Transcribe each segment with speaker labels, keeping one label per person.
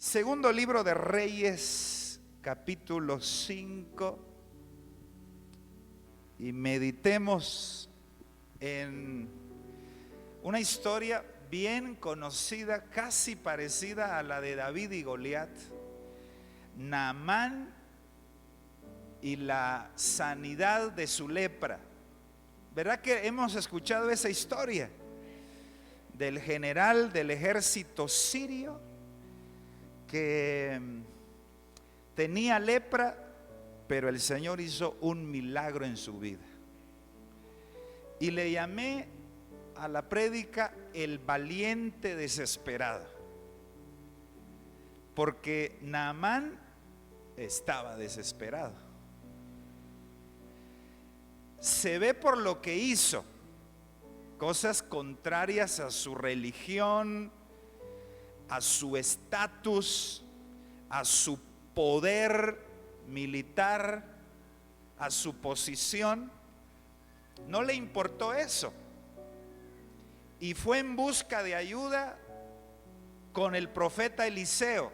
Speaker 1: Segundo libro de Reyes, capítulo 5, y meditemos en una historia bien conocida, casi parecida a la de David y Goliat, Naamán y la sanidad de su lepra. ¿Verdad que hemos escuchado esa historia del general del ejército sirio que tenía lepra, pero el Señor hizo un milagro en su vida? Y le llamé a la prédica el valiente desesperado, porque Naamán estaba desesperado. Se ve por lo que hizo, cosas contrarias a su religión, a su estatus, a su poder militar, a su posición. No le importó eso y fue en busca de ayuda con el profeta Eliseo.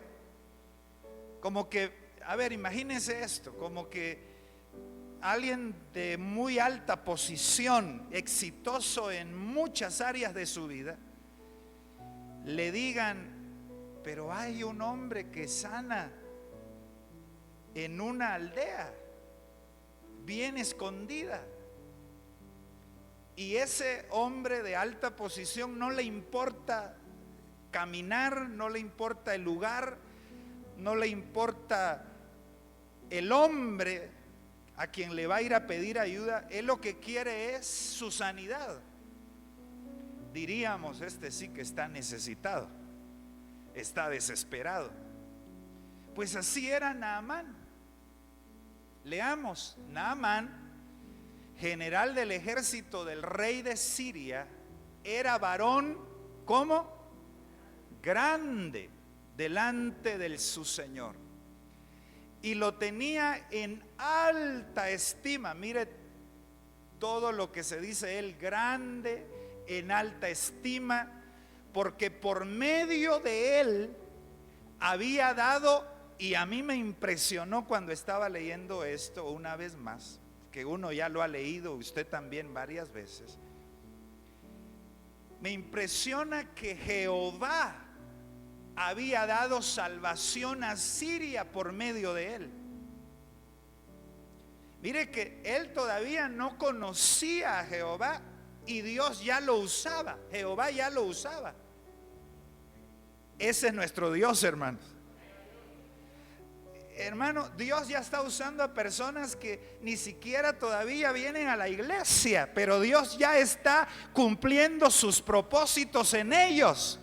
Speaker 1: Como que, a ver, imagínense esto, como que alguien de muy alta posición, exitoso en muchas áreas de su vida, le digan: pero hay un hombre que sana en una aldea bien escondida, y ese hombre de alta posición no le importa caminar, no le importa el lugar, no le importa el hombre a quien le va a ir a pedir ayuda. Él lo que quiere es su sanidad. Diríamos: este sí que está necesitado, está desesperado. Pues así era Naamán. Leamos: Naamán, general del ejército del rey de Siria, era varón, ¿cómo? Grande delante de su señor, y lo tenía en alta estima. Mire todo lo que se dice él: grande, en alta estima, porque por medio de él había dado, y a mí me impresionó cuando estaba leyendo esto una vez más, que uno ya lo ha leído, usted también varias veces. Me impresiona que Jehová había dado salvación a Siria por medio de él. Mire que él todavía no conocía a Jehová y Dios ya lo usaba, Jehová ya lo usaba. Ese es nuestro Dios, hermanos. Hermano, Dios ya está usando a personas que ni siquiera todavía vienen a la iglesia, pero Dios ya está cumpliendo sus propósitos en ellos.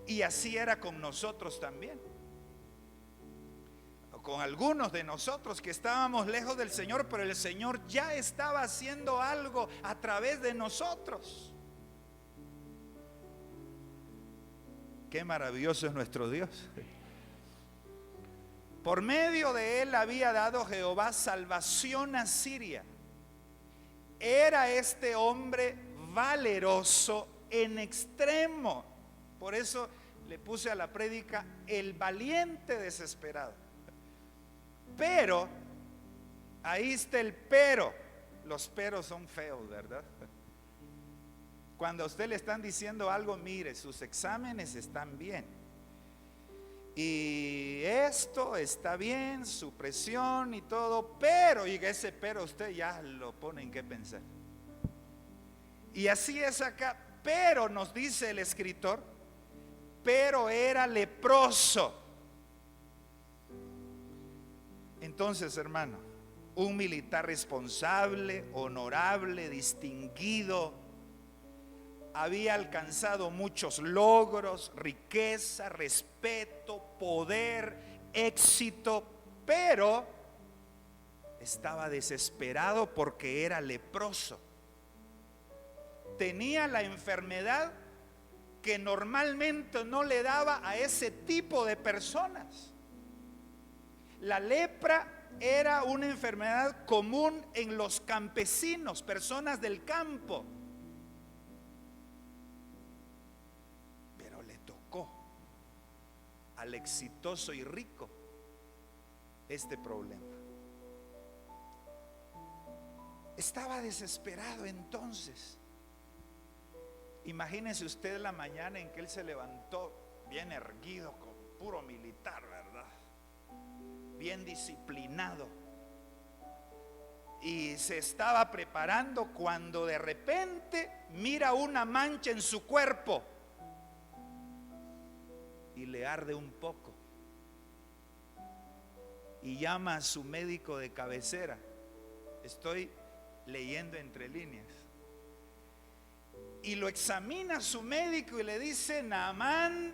Speaker 1: Y así era con nosotros también, con algunos de nosotros que estábamos lejos del Señor, pero el Señor ya estaba haciendo algo a través de nosotros. Qué maravilloso es nuestro Dios. Por medio de él había dado Jehová salvación a Siria. Era este hombre valeroso en extremo. Por eso le puse a la prédica el valiente desesperado. Pero, ahí está el pero. Los peros son feos, ¿verdad? Cuando a usted le están diciendo algo: mire, sus exámenes están bien, y esto está bien, su presión y todo, pero, y ese pero usted ya lo pone en qué pensar. Y así es acá. Pero nos dice el escritor: pero era leproso. Entonces, hermano, un militar responsable, honorable, distinguido, había alcanzado muchos logros, riqueza, respeto, poder, éxito, pero estaba desesperado porque era leproso. Tenía la enfermedad que normalmente no le daba a ese tipo de personas. La lepra era una enfermedad común en los campesinos, personas del campo. Pero le tocó. al exitoso y rico este problema. Estaba desesperado entonces. Imagínese usted la mañana en que él se levantó bien erguido, con puro militar, ¿verdad? Bien disciplinado. Y se estaba preparando cuando de repente mira una mancha en su cuerpo y le arde un poco. Y llama a su médico de cabecera. Estoy leyendo entre líneas. Y lo examina su médico y le dice: Naamán,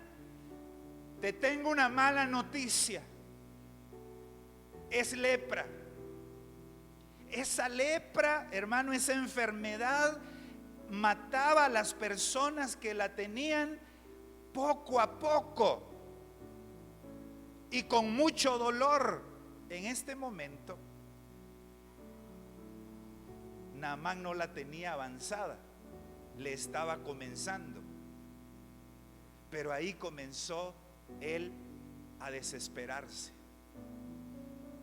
Speaker 1: te tengo una mala noticia. Es lepra. Esa lepra, hermano, esa enfermedad mataba a las personas que la tenían poco a poco y con mucho dolor. En este momento, Naamán no la tenía avanzada, le estaba comenzando. Pero ahí comenzó él a desesperarse.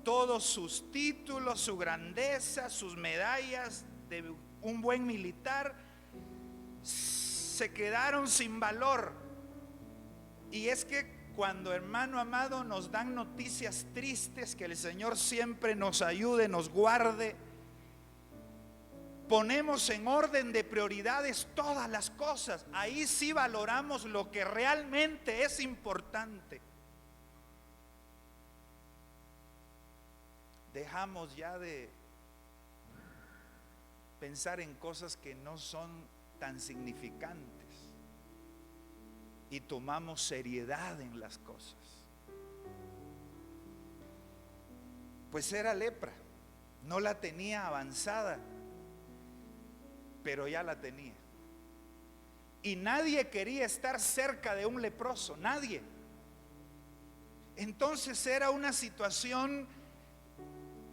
Speaker 1: Todos sus títulos, su grandeza, sus medallas de un buen militar se quedaron sin valor. Y es que cuando, hermano amado, nos dan noticias tristes, que el Señor siempre nos ayude, nos guarde, ponemos en orden de prioridades todas las cosas. Ahí sí valoramos lo que realmente es importante. Dejamos ya de pensar en cosas que no son tan significantes y tomamos seriedad en las cosas. Pues era lepra, no la tenía avanzada, pero ya la tenía. Y nadie quería estar cerca de un leproso, nadie. Entonces era una situación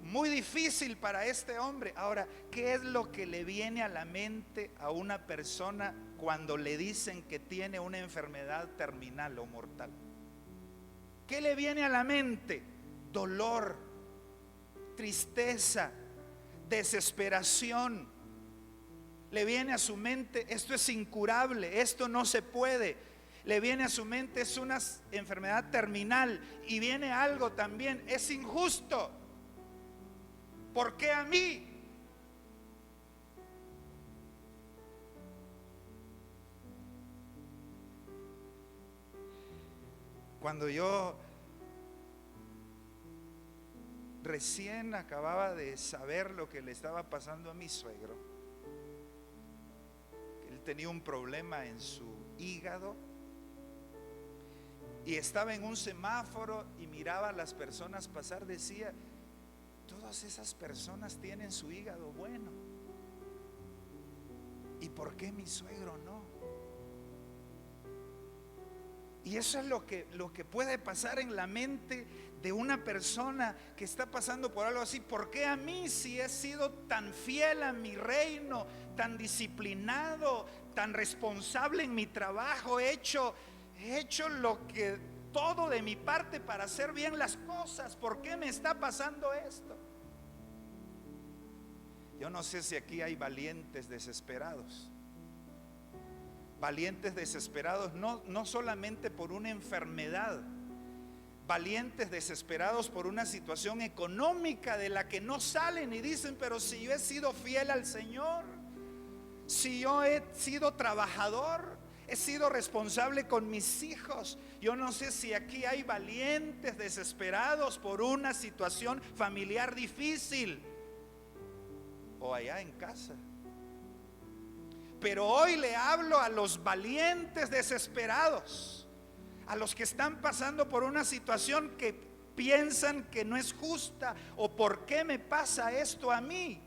Speaker 1: muy difícil para este hombre. Ahora, ¿qué es lo que le viene a la mente a una persona cuando le dicen que tiene una enfermedad terminal o mortal? ¿Qué le viene a la mente? Dolor, tristeza, desesperación. Le viene a su mente: esto es incurable, esto no se puede. Le viene a su mente: es una enfermedad terminal. Y viene algo también: es injusto. ¿Por qué a mí? Cuando yo recién acababa de saber lo que le estaba pasando a mi suegro, él tenía un problema en su hígado y estaba en un semáforo y miraba a las personas pasar, decía: todas esas personas tienen su hígado bueno, ¿y por qué mi suegro no? Y eso es lo que puede pasar en la mente de una persona que está pasando por algo así. ¿Por qué a mí, si he sido tan fiel a mi reino, tan disciplinado, tan responsable en mi trabajo, he hecho lo que todo de mi parte para hacer bien las cosas? ¿Por qué me está pasando esto? Yo no sé si aquí hay valientes desesperados. Valientes desesperados no solamente por una enfermedad, valientes desesperados por una situación económica de la que no salen y dicen: pero si yo he sido fiel al Señor, si yo he sido trabajador, he sido responsable con mis hijos. Yo no sé si aquí hay valientes desesperados por una situación familiar difícil o allá en casa. Pero hoy le hablo a los valientes desesperados, a los que están pasando por una situación que piensan que no es justa, o ¿por qué me pasa esto a mí?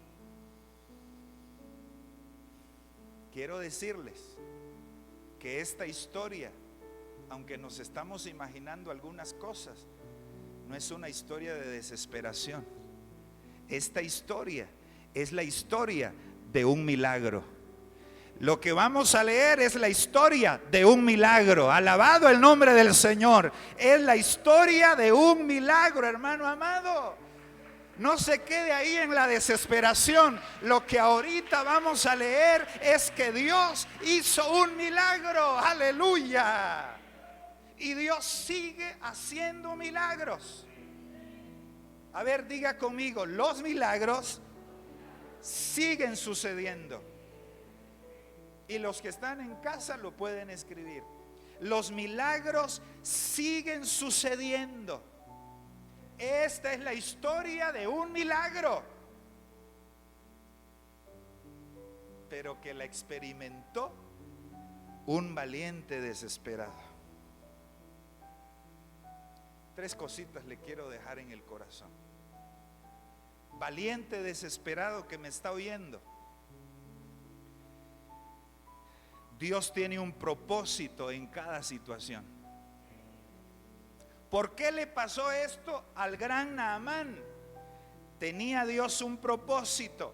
Speaker 1: Quiero decirles que esta historia, aunque nos estamos imaginando algunas cosas, no es una historia de desesperación. Esta historia es la historia de un milagro. Lo que vamos a leer es la historia de un milagro. Alabado el nombre del Señor. Es la historia de un milagro, hermano amado. No se quede ahí en la desesperación. Lo que ahorita vamos a leer es que Dios hizo un milagro. Aleluya. Y Dios sigue haciendo milagros. A ver, diga conmigo, los milagros siguen sucediendo. Y los que están en casa lo pueden escribir. Los milagros siguen sucediendo. Esta es la historia de un milagro, pero que la experimentó un valiente desesperado. 3 cositas le quiero dejar en el corazón. Valiente desesperado que me está oyendo. Dios tiene un propósito en cada situación. ¿Por qué le pasó esto al gran Naamán? Tenía Dios un propósito.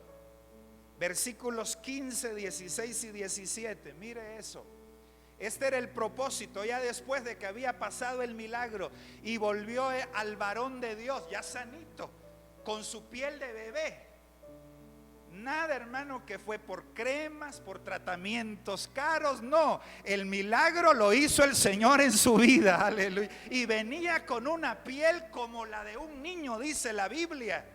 Speaker 1: Versículos 15, 16 y 17. Mire eso. Este era el propósito, ya después de que había pasado el milagro y volvió al varón de Dios, ya sanito, con su piel de bebé. Nada, hermano, que fue por cremas, por tratamientos caros, no. El milagro lo hizo el Señor en su vida, aleluya. Y venía con una piel como la de un niño, dice la Biblia.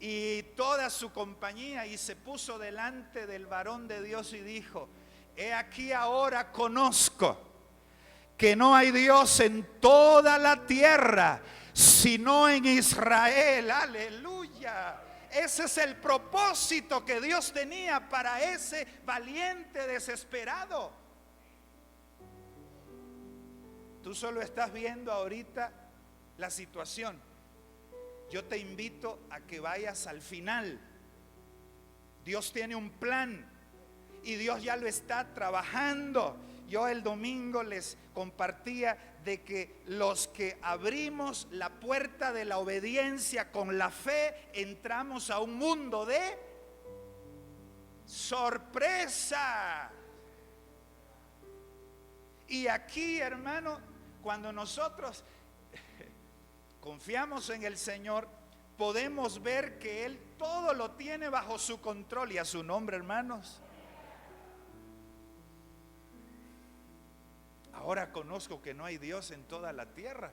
Speaker 1: Y toda su compañía, y se puso delante del varón de Dios y dijo: he aquí ahora conozco que no hay Dios en toda la tierra sino en Israel. Aleluya. Ese es el propósito que Dios tenía para ese valiente desesperado. Tú solo estás viendo ahorita la situación. Yo te invito a que vayas al final. Dios tiene un plan y Dios ya lo está trabajando. Yo el domingo les compartía de que los que abrimos la puerta de la obediencia con la fe, entramos a un mundo de sorpresa. Y aquí, hermano, cuando nosotros confiamos en el Señor, podemos ver que Él todo lo tiene bajo su control. Y a su nombre, hermanos. Ahora conozco que no hay Dios en toda la tierra.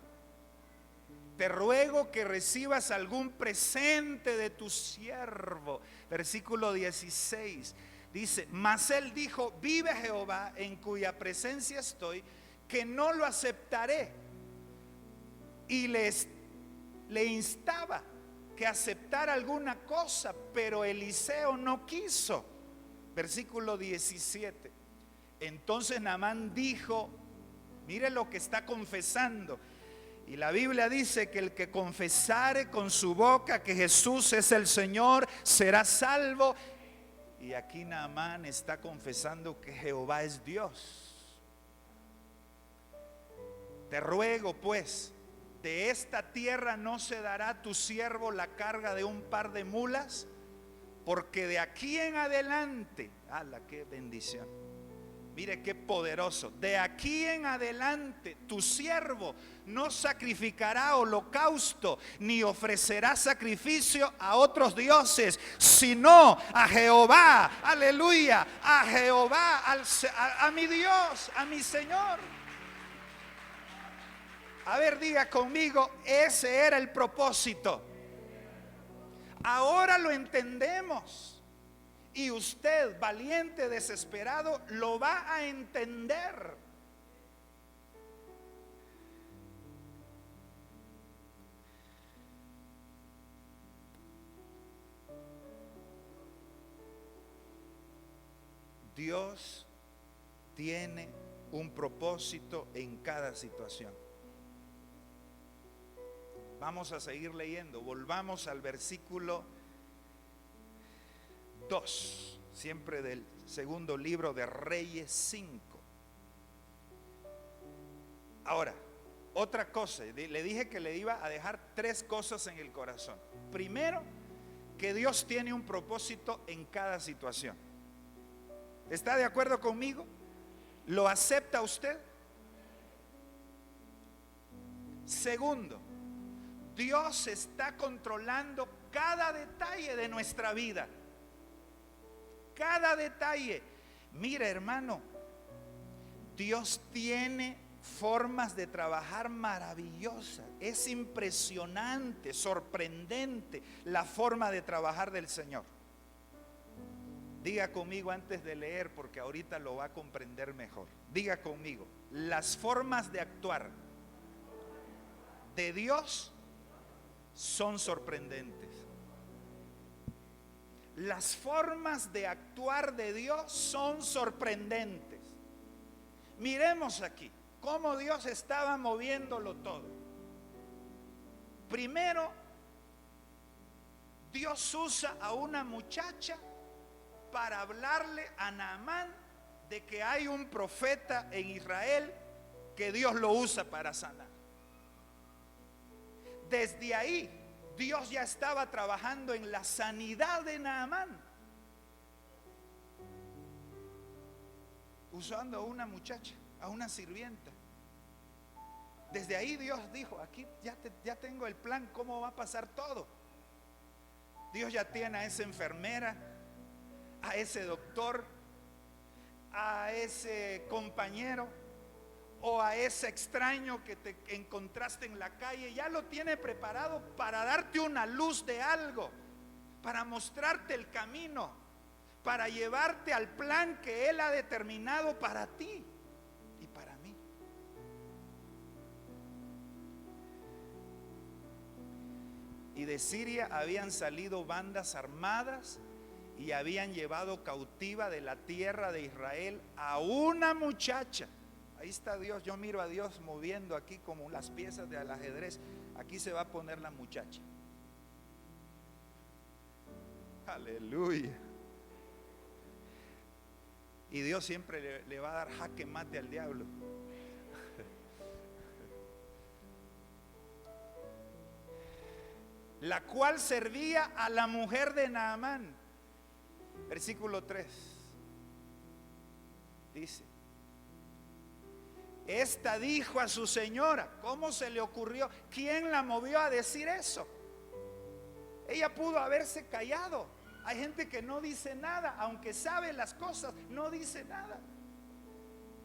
Speaker 1: Te ruego que recibas algún presente de tu siervo. Versículo 16 dice: mas él dijo: vive Jehová, en cuya presencia estoy, que no lo aceptaré. Y le instaba que aceptara alguna cosa, pero Eliseo no quiso. Versículo 17. Entonces Naamán dijo, mire lo que está confesando. Y la Biblia dice que el que confesare con su boca que Jesús es el Señor será salvo. Y aquí Naamán está confesando que Jehová es Dios. Te ruego pues, de esta tierra no se dará a tu siervo la carga de un par de mulas, porque de aquí en adelante, ¡ala, qué bendición! Mire qué poderoso. De aquí en adelante tu siervo no sacrificará holocausto ni ofrecerá sacrificio a otros dioses, sino a Jehová. Aleluya. A Jehová, a mi Dios, a mi Señor. A ver, diga conmigo, ese era el propósito. Ahora lo entendemos. Y usted, valiente, desesperado, lo va a entender. Dios tiene un propósito en cada situación. Vamos a seguir leyendo. Volvamos al versículo 2, siempre del segundo libro de Reyes 5. Ahora, otra cosa, le dije que le iba a dejar 3 cosas en el corazón. Primero, que Dios tiene un propósito en cada situación. ¿Está de acuerdo conmigo? ¿Lo acepta usted? Segundo, Dios está controlando cada detalle de nuestra vida. Cada detalle. Mira, hermano, Dios tiene formas de trabajar maravillosas. Es impresionante, sorprendente la forma de trabajar del Señor. Diga conmigo antes de leer, porque ahorita lo va a comprender mejor. Diga conmigo, las formas de actuar de Dios son sorprendentes. Las formas de actuar de Dios son sorprendentes. Miremos aquí cómo Dios estaba moviéndolo todo. Primero, Dios usa a una muchacha para hablarle a Naamán de que hay un profeta en Israel que Dios lo usa para sanar. Desde ahí, Dios ya estaba trabajando en la sanidad de Naamán, usando a una muchacha, a una sirvienta. Desde ahí Dios dijo, aquí ya tengo el plan, cómo va a pasar todo. Dios ya tiene a esa enfermera, a ese doctor, a ese compañero o a ese extraño que te encontraste en la calle. Ya lo tiene preparado para darte una luz de algo, para mostrarte el camino, para llevarte al plan que Él ha determinado para ti y para mí. Y de Siria habían salido bandas armadas y habían llevado cautiva de la tierra de Israel a una muchacha. Ahí está Dios, yo miro a Dios moviendo aquí como las piezas del ajedrez. Aquí se va a poner la muchacha. Aleluya. Y Dios siempre le va a dar jaque mate al diablo. La cual servía a la mujer de Naamán. Versículo 3 dice: esta dijo a su señora. ¿Cómo se le ocurrió? ¿Quién la movió a decir eso? Ella pudo haberse callado. Hay gente que no dice nada, aunque sabe las cosas, no dice nada.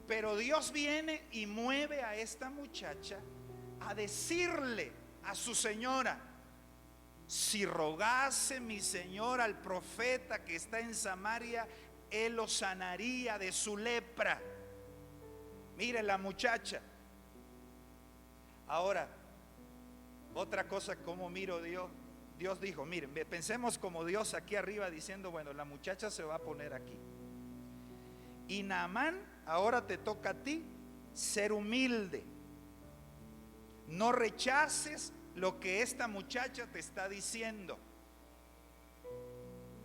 Speaker 1: Pero Dios viene y mueve a esta muchacha a decirle a su señora: si rogase mi señor al profeta que está en Samaria, él lo sanaría de su lepra. Mire la muchacha. Ahora, otra cosa, como miro Dios. Dios dijo, miren, pensemos como Dios aquí arriba diciendo, bueno, la muchacha se va a poner aquí. Y Naamán, ahora te toca a ti ser humilde. No rechaces lo que esta muchacha te está diciendo.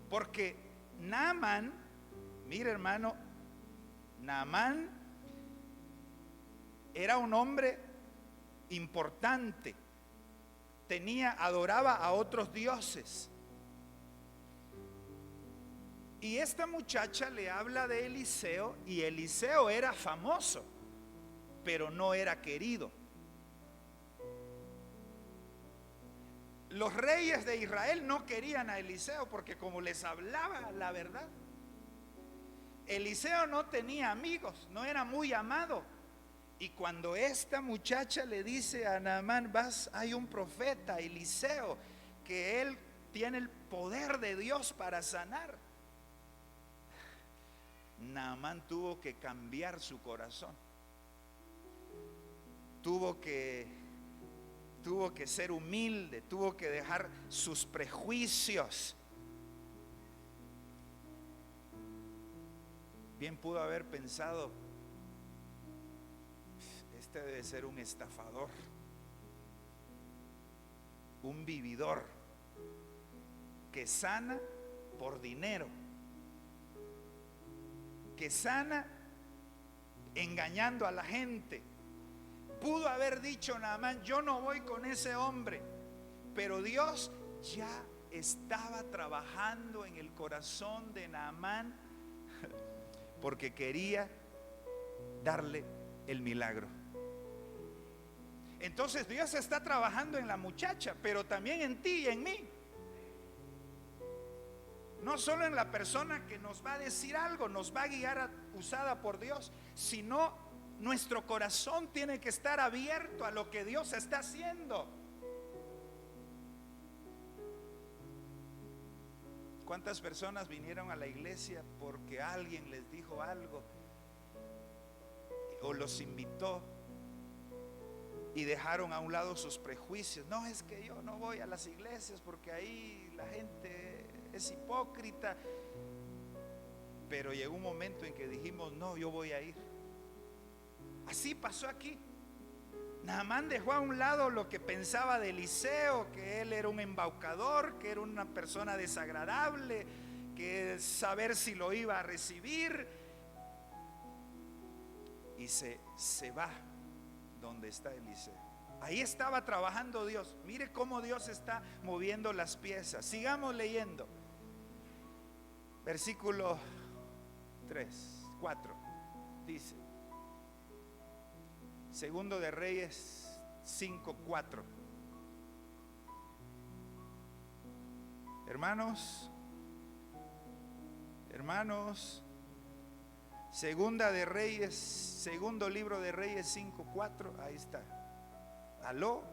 Speaker 1: Porque Naamán, mire hermano, Naamán era un hombre importante. Adoraba a otros dioses. Y esta muchacha le habla de Eliseo, y Eliseo era famoso, pero no era querido. Los reyes de Israel no querían a Eliseo porque como les hablaba la verdad, Eliseo no tenía amigos, no era muy amado. Y cuando esta muchacha le dice a Naamán, hay un profeta, Eliseo, que él tiene el poder de Dios para sanar, Naamán tuvo que cambiar su corazón. Tuvo que ser humilde, tuvo que dejar sus prejuicios. Bien pudo haber pensado, este debe ser un estafador, un vividor que sana por dinero, que sana engañando a la gente. Pudo haber dicho Naamán, yo no voy con ese hombre, pero Dios ya estaba trabajando en el corazón de Naamán porque quería darle el milagro. Entonces Dios está trabajando en la muchacha, pero también en ti y en mí. No solo en la persona que nos va a decir algo, nos va a guiar usada por Dios, sino nuestro corazón tiene que estar abierto a lo que Dios está haciendo. ¿Cuántas personas vinieron a la iglesia porque alguien les dijo algo o los invitó y dejaron a un lado sus prejuicios? No, es que yo no voy a las iglesias porque ahí la gente es hipócrita. Pero llegó un momento en que dijimos, no, yo voy a ir. Así pasó aquí. Naamán dejó a un lado lo que pensaba de Eliseo, que él era un embaucador, que era una persona desagradable, que saber si lo iba a recibir, y se va donde está Eliseo. Ahí estaba trabajando Dios. Mire cómo Dios está moviendo las piezas. Sigamos leyendo. Versículo 4 dice, Segundo de Reyes 5:4. Hermanos, Segunda de Reyes, segundo libro de Reyes 5:4. Ahí está. ¿Aló?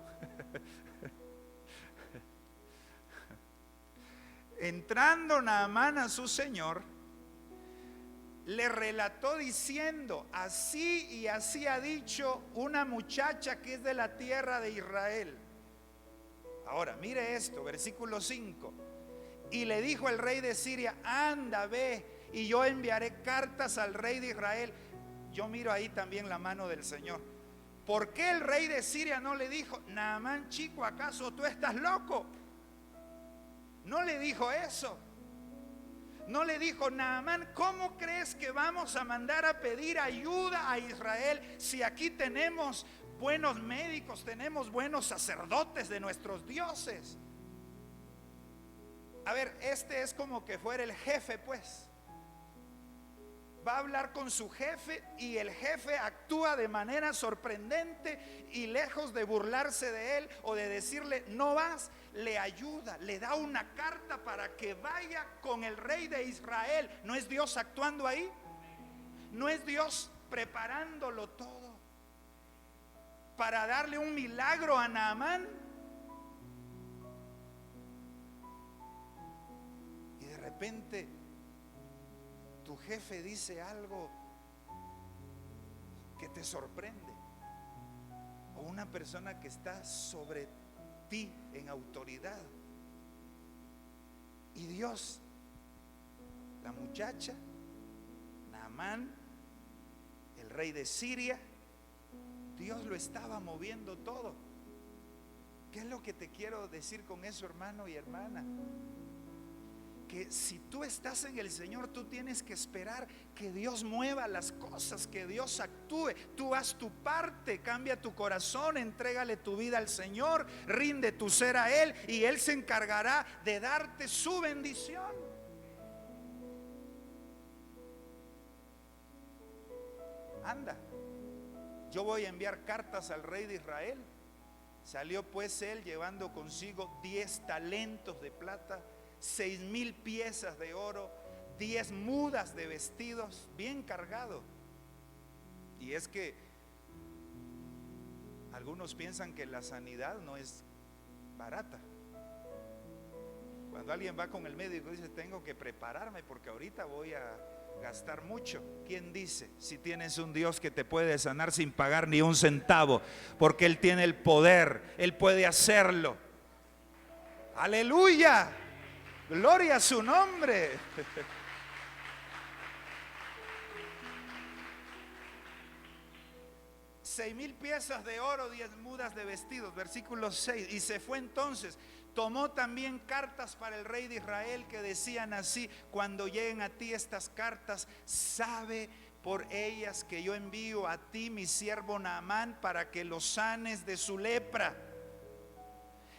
Speaker 1: Entrando Naamán a su señor, le relató diciendo, así y así ha dicho una muchacha que es de la tierra de Israel. Ahora, mire esto, versículo 5. Y le dijo el rey de Siria, anda, ve, y yo enviaré cartas al rey de Israel. Yo miro ahí también la mano del Señor. ¿Por qué el rey de Siria no le dijo, Naamán, chico, acaso tú estás loco? No le dijo eso. No le dijo, Naamán, ¿cómo crees que vamos a mandar a pedir ayuda a Israel si aquí tenemos buenos médicos, tenemos buenos sacerdotes de nuestros dioses? A ver, este es como que fuera el jefe, pues. Va a hablar con su jefe y el jefe actúa de manera sorprendente y lejos de burlarse de él o de decirle no vas, le ayuda, le da una carta para que vaya con el rey de Israel. ¿No es Dios actuando ahí? ¿No es Dios preparándolo todo para darle un milagro a Naamán? Y de repente tu jefe dice algo que te sorprende, o una persona que está sobre ti en autoridad, y Dios, la muchacha, Naamán, el rey de Siria, Dios lo estaba moviendo todo. ¿Qué es lo que te quiero decir con eso, hermano y hermana? Que si tú estás en el Señor, tú tienes que esperar que Dios mueva las cosas, que Dios actúe. Tú haz tu parte, cambia tu corazón, entrégale tu vida al Señor, rinde tu ser a Él y Él se encargará de darte su bendición. Anda, yo voy a enviar cartas al rey de Israel. Salió pues él llevando consigo 10 talentos de plata, 6,000 piezas de oro, 10 mudas de vestidos, bien cargado. Y es que algunos piensan que la sanidad no es barata. Cuando alguien va con el médico dice, tengo que prepararme porque ahorita voy a gastar mucho. ¿Quién dice? Si tienes un Dios que te puede sanar sin pagar ni un centavo, porque Él tiene el poder, Él puede hacerlo. Aleluya. Gloria a su nombre. 6,000 piezas de oro, 10 mudas de vestidos. Versículo 6. Y se fue entonces. Tomó también cartas para el rey de Israel que decían así: cuando lleguen a ti estas cartas, sabe por ellas que yo envío a ti mi siervo Naamán para que lo sanes de su lepra.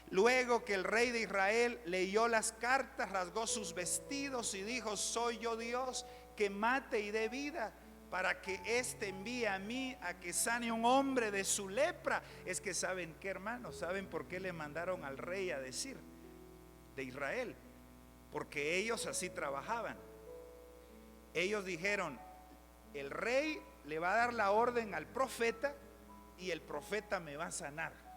Speaker 1: Luego que el rey de Israel leyó las cartas, rasgó sus vestidos y dijo: soy yo Dios que mate y dé vida, para que éste envíe a mí a que sane un hombre de su lepra. Es que ¿saben qué, hermanos? ¿Saben por qué le mandaron al rey a decir de Israel? Porque ellos así trabajaban. Ellos dijeron: el rey le va a dar la orden al profeta y el profeta me va a sanar.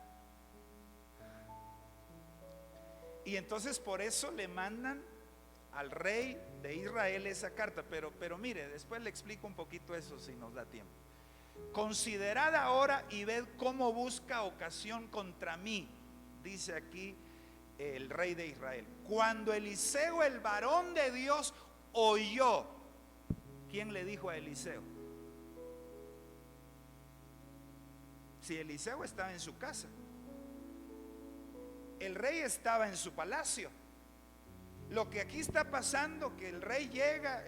Speaker 1: Y entonces por eso le mandan al rey de Israel esa carta. Pero mire, después le explico un poquito eso si nos da tiempo. Considerad ahora y ved cómo busca ocasión contra mí, dice aquí el rey de Israel. Cuando Eliseo, el varón de Dios, oyó. ¿Quién le dijo a Eliseo? Si Eliseo estaba en su casa, el rey estaba en su palacio. Lo que aquí está pasando, que el rey llega,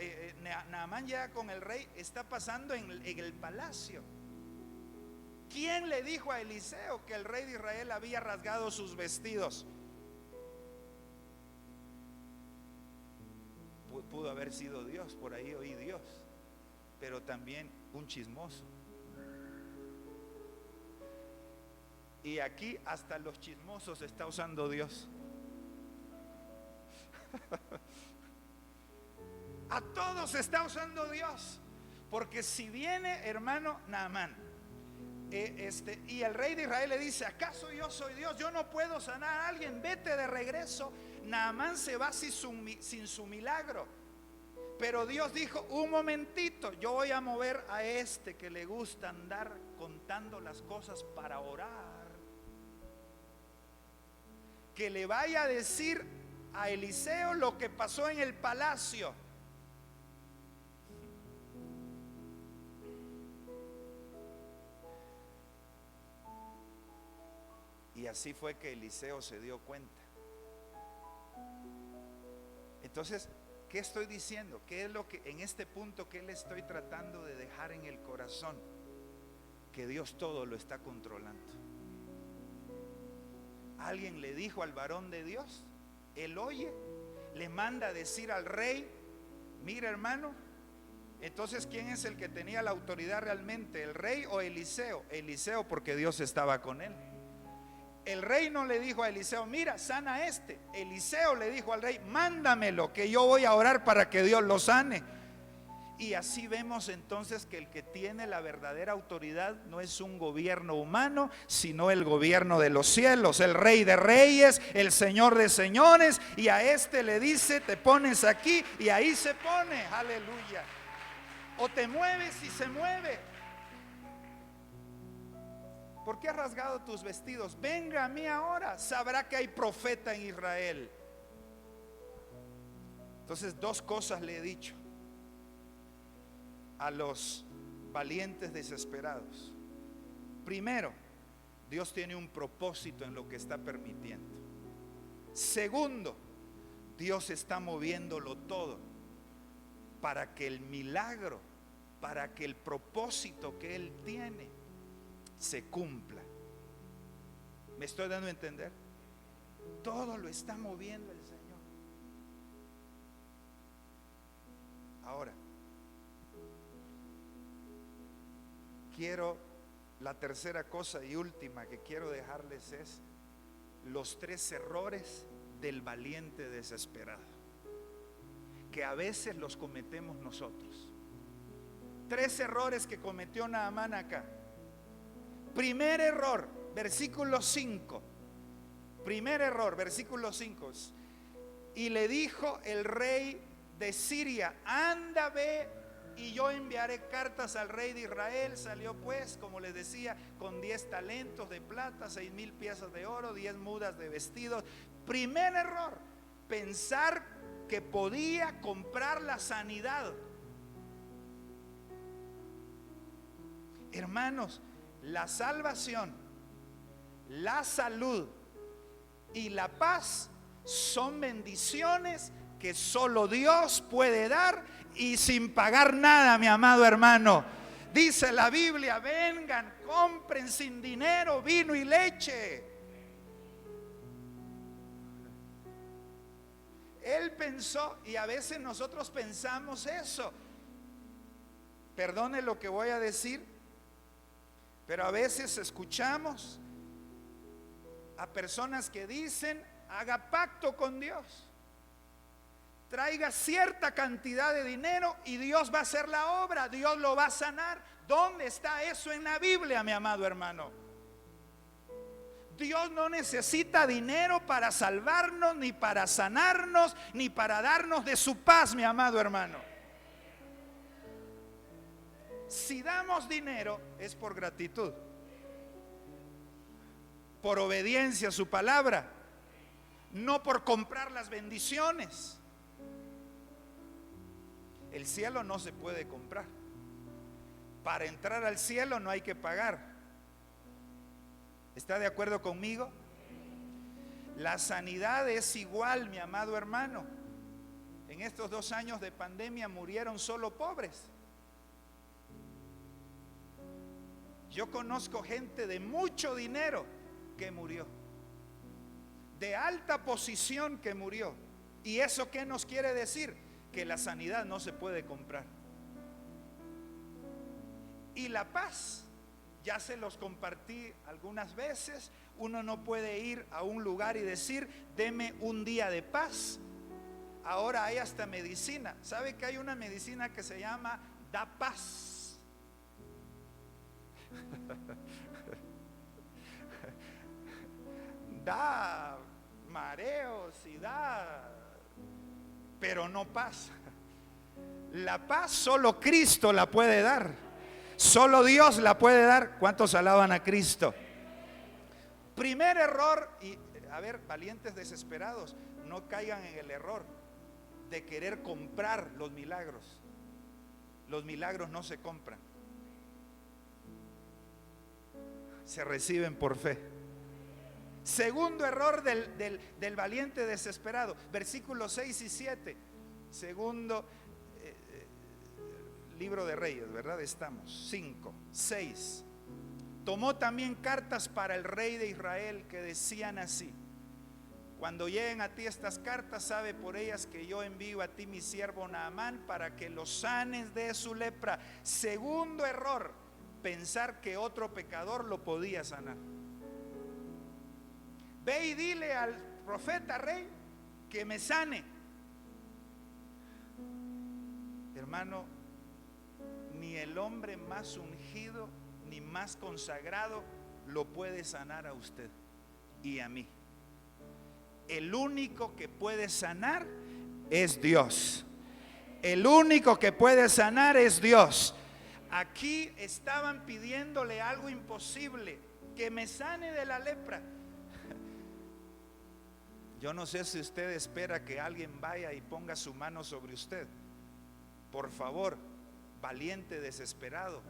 Speaker 1: Naamán llega con el rey, está pasando en el palacio. ¿Quién le dijo a Eliseo que el rey de Israel había rasgado sus vestidos? Pudo haber sido Dios, por ahí oí Dios, pero también un chismoso. Y aquí hasta los chismosos está usando Dios. A todos está usando Dios. Porque si viene, hermano, Naamán, y el rey de Israel le dice: ¿acaso yo soy Dios? Yo no puedo sanar a alguien, vete de regreso. Naamán se va sin su milagro. Pero Dios dijo: un momentito, yo voy a mover a este que le gusta andar contando las cosas para orar, que le vaya a decir a Eliseo lo que pasó en el palacio. Y así fue que Eliseo se dio cuenta. Entonces, ¿qué estoy diciendo? ¿Qué es lo que en este punto que le estoy tratando de dejar en el corazón? Que Dios todo lo está controlando. Alguien le dijo al varón de Dios, él oye, le manda a decir al rey: mira, hermano. Entonces, ¿quién es el que tenía la autoridad realmente? ¿El rey o Eliseo? Eliseo, porque Dios estaba con él. El rey no le dijo a Eliseo: mira, sana a este. Eliseo le dijo al rey: mándamelo, que yo voy a orar para que Dios lo sane. Y así vemos entonces que el que tiene la verdadera autoridad no es un gobierno humano, sino el gobierno de los cielos, el Rey de Reyes, el Señor de Señores. Y a este le dice: te pones aquí, y ahí se pone. Aleluya. O te mueves y se mueve. ¿Por qué has rasgado tus vestidos? Venga a mí ahora, sabrá que hay profeta en Israel. Entonces, dos cosas le he dicho a los valientes desesperados. Primero, Dios tiene un propósito en lo que está permitiendo. Segundo, Dios está moviéndolo todo para que el milagro, para que el propósito que Él tiene se cumpla. ¿Me estoy dando a entender? Todo lo está moviendo el Señor. Ahora, la tercera cosa y última que quiero dejarles es los 3 errores del valiente desesperado, que a veces los cometemos nosotros. 3 errores que cometió Naamán acá. Primer error, versículo 5. Primer error, versículo 5. Y le dijo el rey de Siria: anda, ve, y yo enviaré cartas al rey de Israel. Salió pues, como les decía, con 10 talentos de plata, 6,000 piezas de oro, 10 mudas de vestidos. Primer error, pensar que podía comprar la sanidad. Hermanos, la salvación, la salud y la paz son bendiciones que solo Dios puede dar, y sin pagar nada, mi amado hermano. Dice la Biblia: vengan, compren sin dinero vino y leche. Él pensó, y a veces nosotros pensamos eso. Perdone lo que voy a decir, pero a veces escuchamos a personas que dicen: haga pacto con Dios, traiga cierta cantidad de dinero y Dios va a hacer la obra, Dios lo va a sanar. ¿Dónde está eso en la Biblia, mi amado hermano? Dios no necesita dinero para salvarnos, ni para sanarnos, ni para darnos de su paz, mi amado hermano. Si damos dinero es por gratitud, por obediencia a su palabra, no por comprar las bendiciones. El cielo no se puede comprar. Para entrar al cielo no hay que pagar. ¿Está de acuerdo conmigo? La sanidad es igual, mi amado hermano. En estos 2 años de pandemia murieron solo pobres. Yo conozco gente de mucho dinero que murió, de alta posición que murió. ¿Y eso qué nos quiere decir? Que la sanidad no se puede comprar. Y la paz, ya se los compartí algunas veces. Uno no puede ir a un lugar y decir: deme un día de paz. Ahora hay hasta medicina. ¿Sabe que hay una medicina que se llama Da Paz? Da mareos y da, pero no paz. La paz solo Cristo la puede dar, solo Dios la puede dar. ¿Cuántos alaban a Cristo? Primer error, y a ver, valientes desesperados, no caigan en el error de querer comprar los milagros. Los milagros no se compran, se reciben por fe. Segundo error del valiente desesperado, versículos 6 y 7. Segundo libro de Reyes, ¿verdad? Estamos 5, 6. Tomó también cartas para el rey de Israel que decían así: cuando lleguen a ti estas cartas, sabe por ellas que yo envío a ti mi siervo Naamán para que lo sanes de su lepra. Segundo error, pensar que otro pecador lo podía sanar. Ve y dile al profeta rey que me sane. Hermano, ni el hombre más ungido ni más consagrado lo puede sanar a usted y a mí. El único que puede sanar es Dios. El único que puede sanar es Dios. Aquí estaban pidiéndole algo imposible: que me sane de la lepra. Yo no sé si usted espera que alguien vaya y ponga su mano sobre usted. Por favor, valiente desesperado,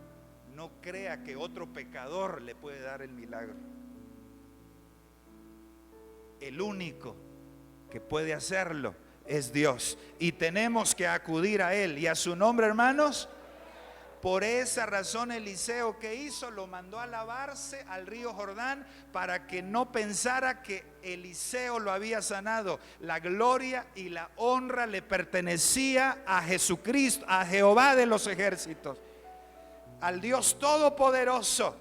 Speaker 1: no crea que otro pecador le puede dar el milagro. El único que puede hacerlo es Dios, y tenemos que acudir a Él y a su nombre, hermanos. Por esa razón Eliseo, ¿qué hizo? Lo mandó a lavarse al río Jordán para que no pensara que Eliseo lo había sanado. La gloria y la honra le pertenecía a Jesucristo, a Jehová de los ejércitos, al Dios todopoderoso.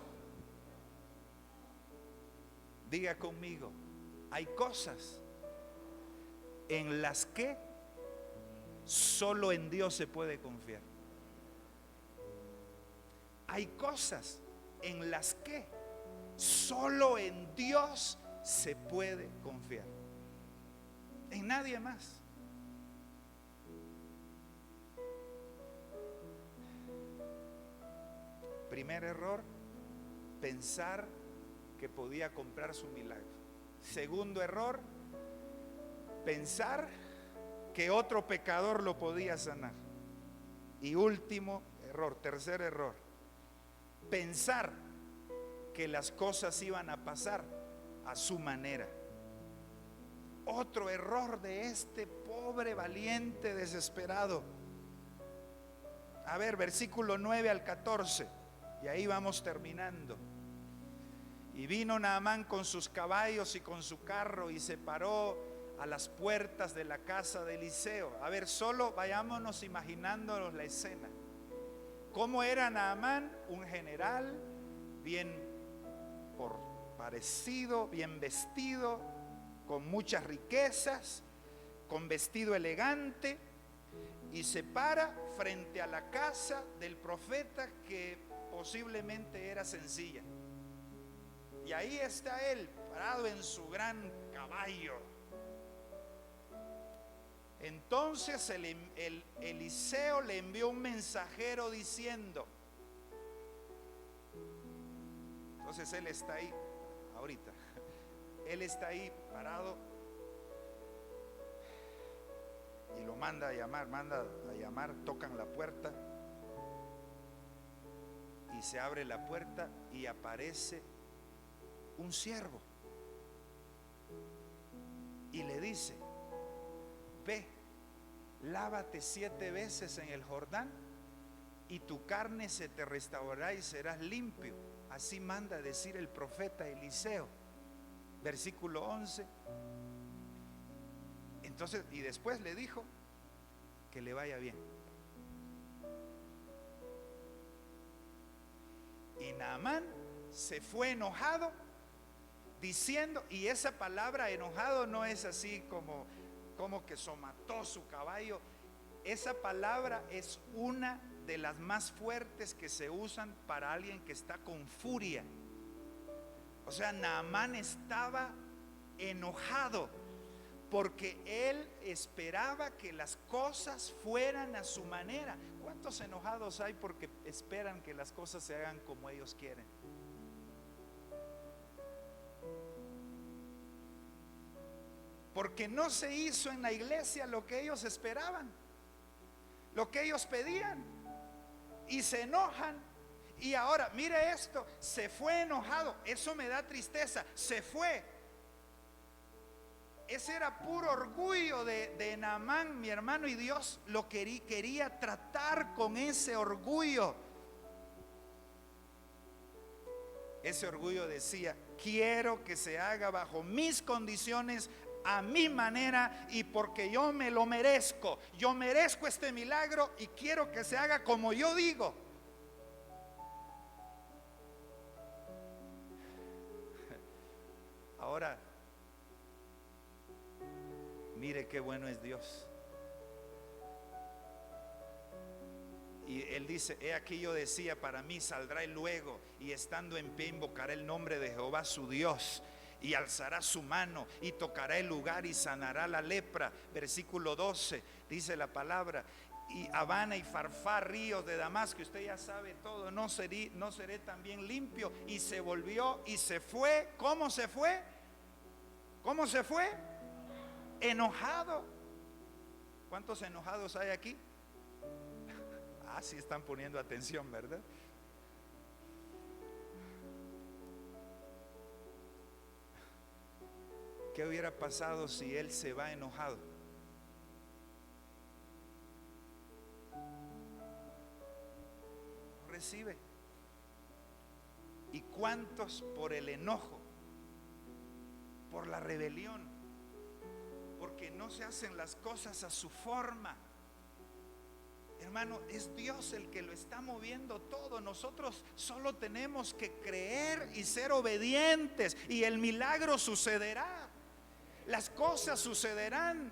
Speaker 1: Diga conmigo: hay cosas en las que solo en Dios se puede confiar. Hay cosas en las que solo en Dios se puede confiar, en nadie más. Primer error, pensar que podía comprar su milagro. Segundo error, pensar que otro pecador lo podía sanar. Y último error, tercer error, pensar que las cosas iban a pasar a su manera. Otro error de este pobre valiente desesperado. A ver, versículo 9 al 14, y ahí vamos terminando. Y vino Naamán con sus caballos y con su carro y se paró a las puertas de la casa de Eliseo. A ver, solo vayámonos imaginándonos la escena. ¿Cómo era Naamán? Un general bien parecido, bien vestido, con muchas riquezas, con vestido elegante, y se para frente a la casa del profeta, que posiblemente era sencilla. Y ahí está él, parado en su gran caballo. Entonces Eliseo le envió un mensajero diciendo, entonces él está ahí, ahorita, él está ahí parado, y lo manda a llamar, tocan la puerta, y se abre la puerta y aparece un siervo, y le dice: ve, lávate 7 veces en el Jordán, y tu carne se te restaurará y serás limpio. Así manda decir el profeta Eliseo. Versículo 11. Entonces, y después le dijo que le vaya bien. Y Naamán se fue enojado, diciendo, y esa palabra enojado no es así como que somató su caballo. Esa palabra es una de las más fuertes que se usan para alguien que está con furia. O sea, Naamán estaba enojado porque él esperaba que las cosas fueran a su manera. ¿Cuántos enojados hay porque esperan que las cosas se hagan como ellos quieren? Porque no se hizo en la iglesia lo que ellos esperaban, lo que ellos pedían, y se enojan. Y ahora, mire esto, se fue enojado. Eso me da tristeza. Se fue. Ese era puro orgullo de Naamán, mi hermano, y Dios lo quería tratar con ese orgullo. Ese orgullo decía: quiero que se haga bajo mis condiciones, a mi manera, y porque yo me lo merezco. Yo merezco este milagro y quiero que se haga como yo digo. Ahora, mire qué bueno es Dios. Y él dice: he aquí yo decía para mí, saldrá él luego, y estando en pie invocará el nombre de Jehová su Dios, y alzará su mano y tocará el lugar y sanará la lepra. Versículo 12, dice la palabra: y Habana y Farfar, ríos de Damasco. Usted ya sabe todo. No seré también limpio. Y se volvió y se fue. ¿Cómo se fue? ¿Cómo se fue? Enojado. ¿Cuántos enojados hay aquí? Ah, sí están poniendo atención, ¿verdad? ¿Qué hubiera pasado si él se va enojado? Recibe. ¿Y cuántos por el enojo, por la rebelión, porque no se hacen las cosas a su forma? Hermano, es Dios el que lo está moviendo todo. Nosotros solo tenemos que creer y ser obedientes, y el milagro sucederá. Las cosas sucederán.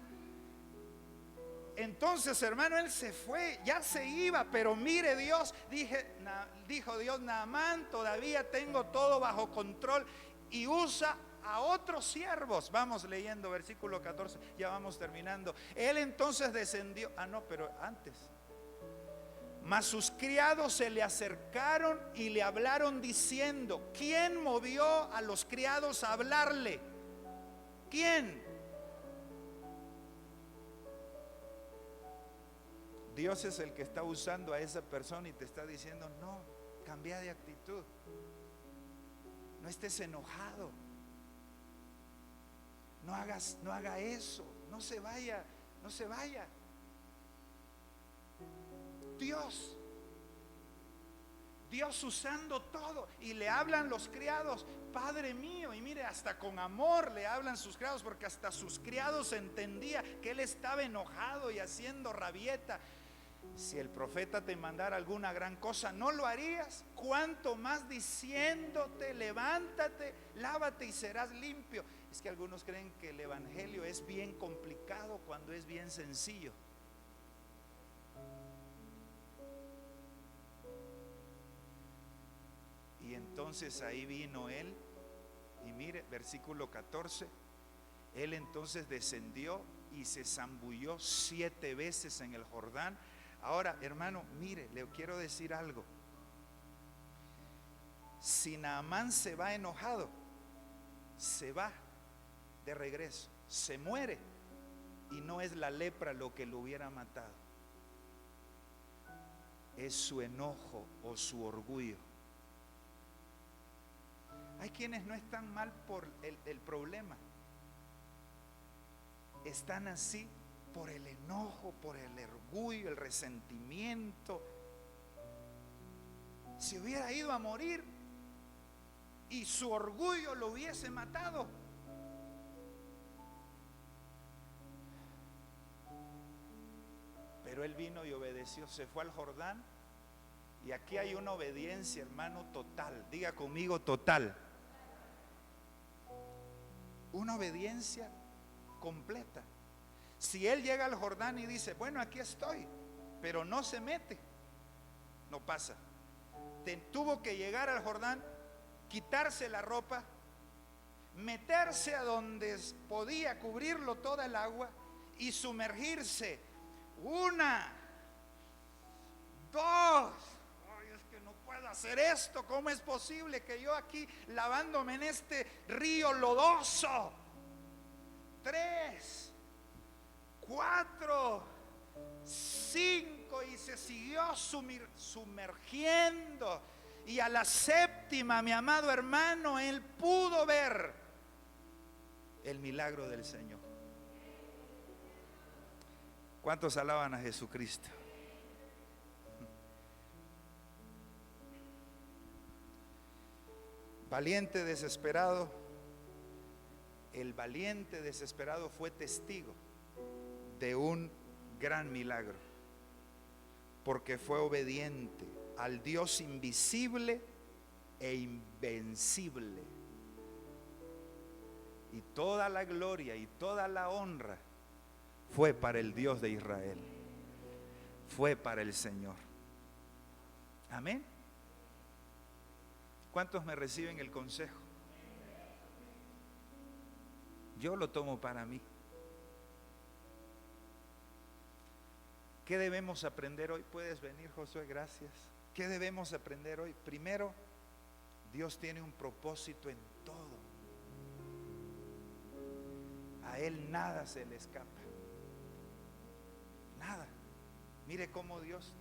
Speaker 1: Entonces, hermano, él se fue, ya se iba, pero mire Dios, dijo Dios: Naamán, todavía tengo todo bajo control, y usa a otros siervos. Vamos leyendo versículo 14, ya vamos terminando. Él entonces descendió, pero antes. Mas sus criados se le acercaron y le hablaron diciendo: ¿quién movió a los criados a hablarle? ¿Quién? Dios es el que está usando a esa persona y te está diciendo: no, cambia de actitud, no estés enojado, no haga eso, no se vaya. Dios usando todo, y le hablan los criados, Padre mío, y mire, hasta con amor le hablan sus criados, porque hasta sus criados entendía que él estaba enojado y haciendo rabieta. Si el profeta te mandara alguna gran cosa, ¿no lo harías? Cuanto más diciéndote, levántate, lávate y serás limpio. Es que algunos creen que el evangelio es bien complicado cuando es bien sencillo. Y entonces ahí vino él, y mire, versículo 14, él entonces descendió y se zambulló 7 veces en el Jordán. Ahora, hermano, mire, le quiero decir algo. Si Naamán se va enojado, se va de regreso, se muere, y no es la lepra lo que lo hubiera matado, es su enojo o su orgullo. Hay quienes no están mal por el problema, están así por el enojo, por el orgullo, el resentimiento. Se hubiera ido a morir y su orgullo lo hubiese matado. Pero él vino y obedeció, se fue al Jordán. Y aquí hay una obediencia, hermano, total. Diga conmigo, total. Una obediencia completa. Si él llega al Jordán y dice, bueno, aquí estoy, pero no se mete, no pasa. Tuvo que llegar al Jordán, quitarse la ropa, meterse a donde podía cubrirlo toda el agua y sumergirse. 1, 2. Es que no puedo hacer esto. ¿Cómo es posible que yo aquí lavándome en este río lodoso? 3, 4, 5, y se siguió sumergiendo. Y a la 7ª, mi amado hermano, él pudo ver el milagro del Señor. ¿Cuántos alaban a Jesucristo? Valiente desesperado. El valiente desesperado fue testigo de un gran milagro, porque fue obediente al Dios invisible e invencible. Y toda la gloria y toda la honra fue para el Dios de Israel, fue para el Señor. Amén. ¿Cuántos me reciben el consejo? Yo lo tomo para mí. ¿Qué debemos aprender hoy? Puedes venir, Josué, gracias. ¿Qué debemos aprender hoy? Primero, Dios tiene un propósito en todo. A Él nada se le escapa. Nada. Mire cómo Dios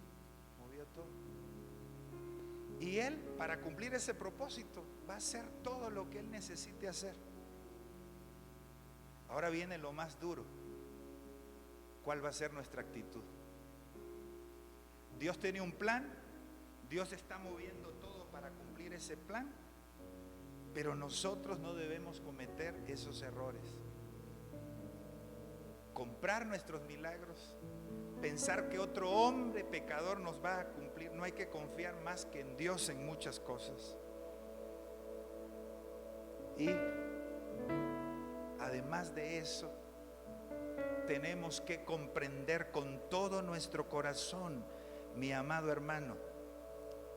Speaker 1: movió todo. Y Él, para cumplir ese propósito, va a hacer todo lo que Él necesite hacer. Ahora viene lo más duro. ¿Cuál va a ser nuestra actitud? Dios tiene un plan, Dios está moviendo todo para cumplir ese plan, pero nosotros no debemos cometer esos errores. Comprar nuestros milagros, pensar que otro hombre pecador nos va a cumplir. No hay que confiar más que en Dios en muchas cosas. Y además de eso, tenemos que comprender con todo nuestro corazón, mi amado hermano,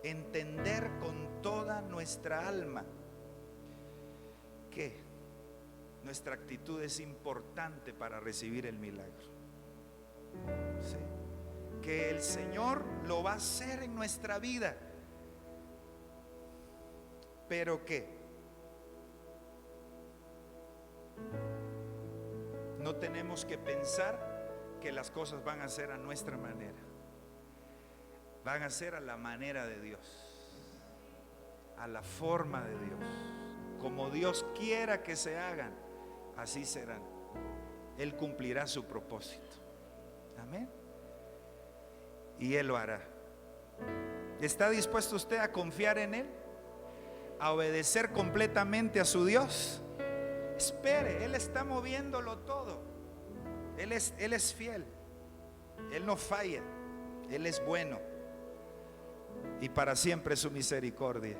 Speaker 1: entender con toda nuestra alma que nuestra actitud es importante para recibir el milagro. ¿Sí? Que el Señor lo va a hacer en nuestra vida, pero que no tenemos que pensar que las cosas van a ser a nuestra manera. Van a ser a la manera de Dios, a la forma de Dios. Como Dios quiera que se hagan, así serán. Él cumplirá su propósito. Amén. Y Él lo hará. ¿Está dispuesto usted a confiar en Él? ¿A obedecer completamente a su Dios? Espere, Él está moviéndolo todo. Él es fiel. Él no falla. Él es bueno. Y para siempre su misericordia.